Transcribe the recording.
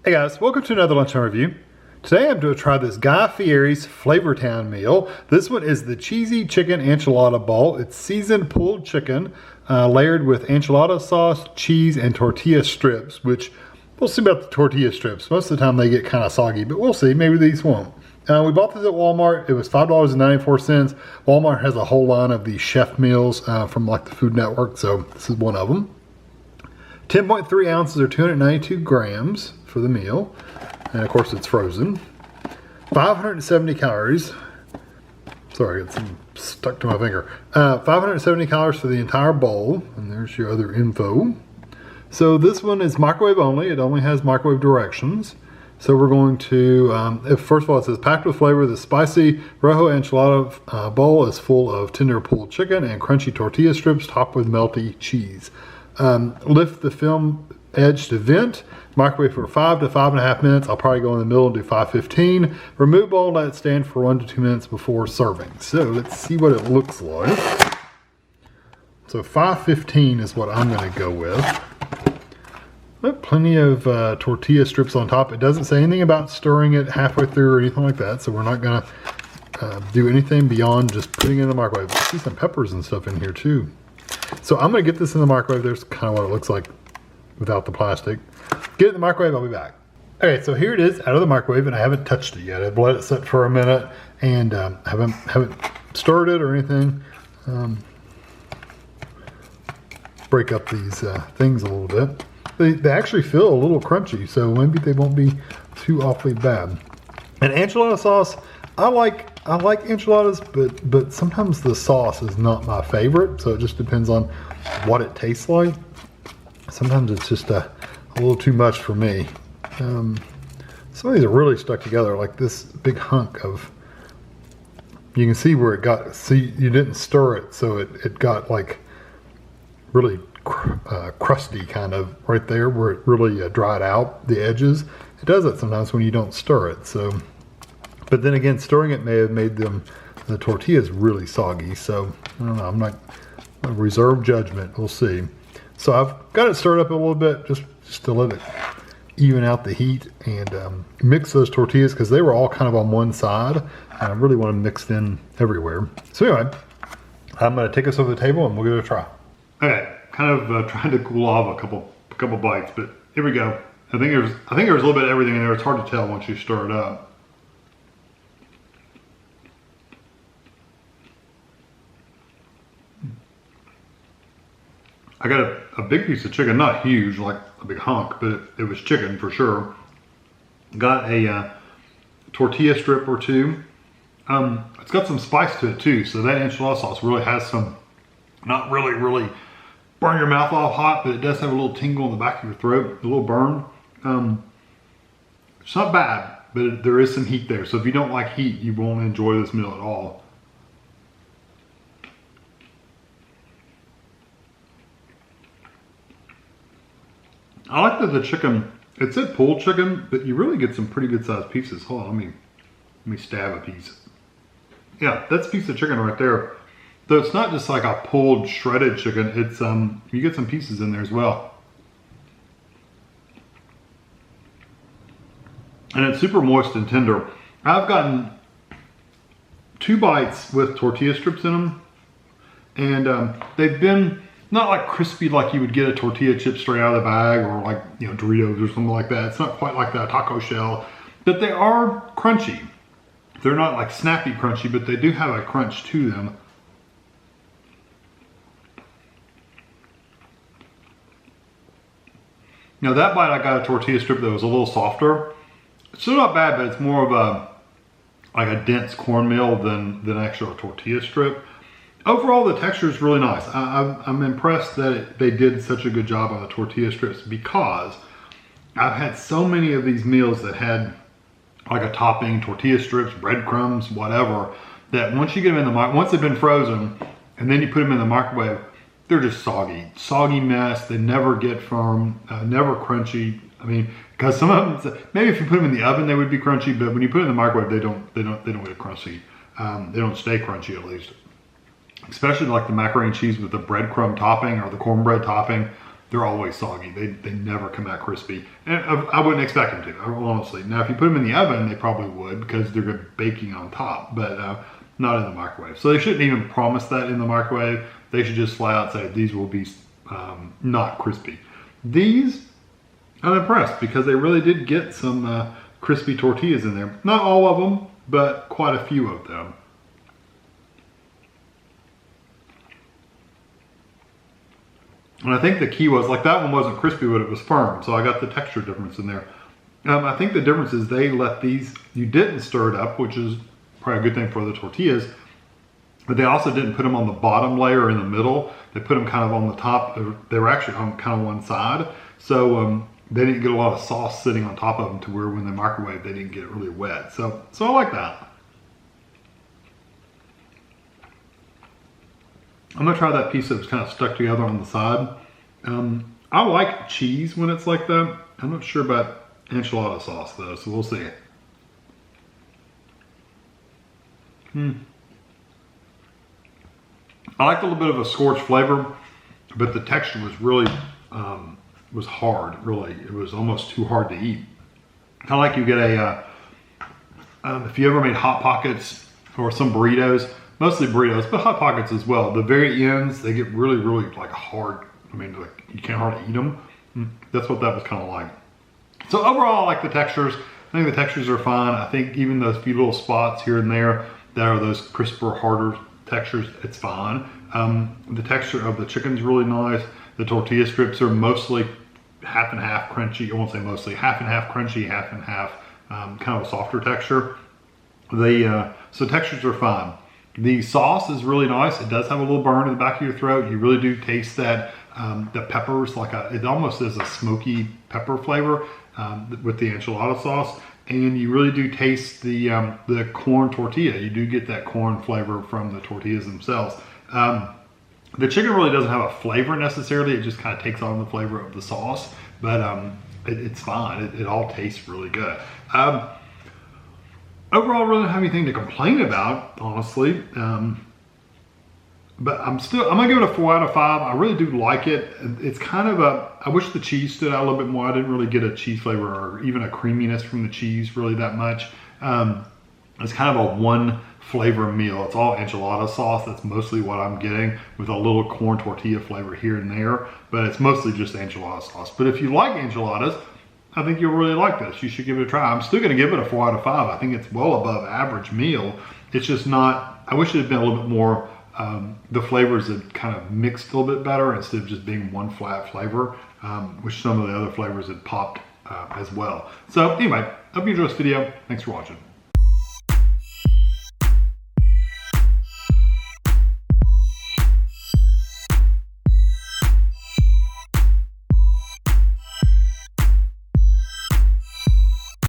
Hey guys, welcome to another Lunchtime review. Today I'm going to try this Guy Fieri's Flavortown meal. This one is the Cheesy Chicken Enchilada Bowl. It's seasoned pulled chicken layered with enchilada sauce, cheese, and tortilla strips, which we'll see about the tortilla strips. Most of the time they get kind of soggy, but we'll see. Maybe these won't. We bought this at Walmart. It was $5.94. Walmart has a whole line of these chef meals from like the Food Network, so this is one of them. 10.3 ounces or 292 grams for the meal. And of course it's frozen. 570 calories. Sorry, I got some stuck to my finger. 570 calories for the entire bowl. And there's your other info. So this one is microwave only. It only has microwave directions. So we're going to, first of all, it says packed with flavor. The spicy rojo enchilada bowl is full of tender pulled chicken and crunchy tortilla strips topped with melty cheese. Lift the film edge to vent. Microwave for 5 to 5.5 minutes. I'll probably go in the middle and do 5:15. Remove bowl, let it stand for 1 to 2 minutes before serving. So let's see what it looks like. So 5:15 is what I'm going to go with. Plenty of tortilla strips on top. It doesn't say anything about stirring it halfway through or anything like that. So we're not going to do anything beyond just putting it in the microwave. I see some peppers and stuff in here too. So I'm going to get this in the microwave. There's kind of what it looks like without the plastic. Get it in the microwave, I'll be back. Okay, so here it is out of the microwave, and I haven't touched it yet. I've let it sit for a minute and haven't stirred it or anything. Break up these things a little bit. They actually feel a little crunchy, so maybe they won't be too awfully bad. And enchilada sauce, I like enchiladas, but sometimes the sauce is not my favorite, so it just depends on what it tastes like. Sometimes it's just a little too much for me. Some of these are really stuck together, like this big hunk of, you can see where it got, see, you didn't stir it, so it got like really crusty kind of right there where it really dried out the edges. It does that sometimes when you don't stir it. So, but then again, stirring it may have made the tortillas really soggy. So I don't know, I'm not a reserved judgment, we'll see. So I've got it stirred up a little bit just to let it even out the heat and mix those tortillas because they were all kind of on one side and I really want them mixed in everywhere. So anyway, I'm going to take this over the table and we'll give it a try. Okay, kind of trying to cool off a couple bites, but here we go. I think there's a little bit of everything in there. It's hard to tell once you stir it up. I got a big piece of chicken, not huge, like a big hunk, but it was chicken for sure. Got a tortilla strip or two. It's got some spice to it too, so that enchilada sauce really has some, not really burn your mouth off hot, but it does have a little tingle in the back of your throat, a little burn. It's not bad, but there is some heat there. So if you don't like heat, you won't enjoy this meal at all. I like that the chicken, it said pulled chicken, but you really get some pretty good sized pieces. Hold on, let me stab a piece. Yeah, that's a piece of chicken right there. Though it's not just like a pulled shredded chicken, it's you get some pieces in there as well. And it's super moist and tender. I've gotten 2 bites with tortilla strips in them, and they've been not like crispy like you would get a tortilla chip straight out of the bag or like, you know, Doritos or something like that. It's not quite like that taco shell, but they are crunchy. They're not like snappy crunchy, but they do have a crunch to them. Now that bite I got a tortilla strip that was a little softer. It's still not bad, but it's more of a dense cornmeal than actually a tortilla strip. Overall, the texture is really nice. I'm impressed that they did such a good job on the tortilla strips because I've had so many of these meals that had like a topping, tortilla strips, breadcrumbs, whatever, that once you get them in the once they've been frozen and then you put them in the microwave, they're just soggy mess. They never get firm, never crunchy. I mean, because some of them, maybe if you put them in the oven, they would be crunchy, but when you put it in the microwave, they don't get crunchy. They don't stay crunchy at least. Especially like the macaroni and cheese with the breadcrumb topping or the cornbread topping. they're always soggy. They never come out crispy. And I wouldn't expect them to, honestly. Now, if you put them in the oven, they probably would because they're baking on top, but not in the microwave. So they shouldn't even promise that in the microwave. They should just flat out say these will be not crispy. These, I'm impressed because they really did get some crispy tortillas in there. Not all of them, but quite a few of them. And I think the key was, like that one wasn't crispy, but it was firm. So I got the texture difference in there. I think the difference is they let these, you didn't stir it up, which is probably a good thing for the tortillas, but they also didn't put them on the bottom layer or in the middle. They put them kind of on the top. They were actually on kind of one side. So they didn't get a lot of sauce sitting on top of them to where when they microwave, they didn't get really wet. So I like that. I'm gonna try that piece that's kind of stuck together on the side. I like cheese when it's like that. I'm not sure about enchilada sauce though, so we'll see. I liked a little bit of a scorched flavor, but the texture was really, was hard, really. It was almost too hard to eat. Kind of like you get a, if you ever made Hot Pockets or some burritos, mostly burritos, but Hot Pockets as well. The very ends, they get really, really like hard. I mean, like you can't hardly eat them. That's what that was kind of like. So overall, I like the textures. I think the textures are fine. I think even those few little spots here and there that are those crisper, harder textures, it's fine. The texture of the chicken's really nice. The tortilla strips are mostly half and half crunchy. I won't say mostly, half and half crunchy, half and half kind of a softer texture. So textures are fine. The sauce is really nice. It does have a little burn in the back of your throat. You really do taste that, the peppers, it almost is a smoky pepper flavor with the enchilada sauce. And you really do taste the corn tortilla. You do get that corn flavor from the tortillas themselves. The chicken really doesn't have a flavor necessarily. It just kind of takes on the flavor of the sauce, but it's fine. It all tastes really good. Overall, I really don't have anything to complain about, honestly. But I'm gonna give it a 4 out of 5. I really do like it. It's kind of I wish the cheese stood out a little bit more. I didn't really get a cheese flavor or even a creaminess from the cheese really that much. It's kind of a one flavor meal. It's all enchilada sauce. That's mostly what I'm getting with a little corn tortilla flavor here and there, but it's mostly just enchilada sauce. But if you like enchiladas, I think you'll really like this. You should give it a try. I'm still gonna give it a 4 out of 5. I think it's well above average meal. It's just not, I wish it had been a little bit more, the flavors had kind of mixed a little bit better instead of just being one flat flavor, which some of the other flavors had popped as well. So anyway, hope you enjoyed this video. Thanks for watching.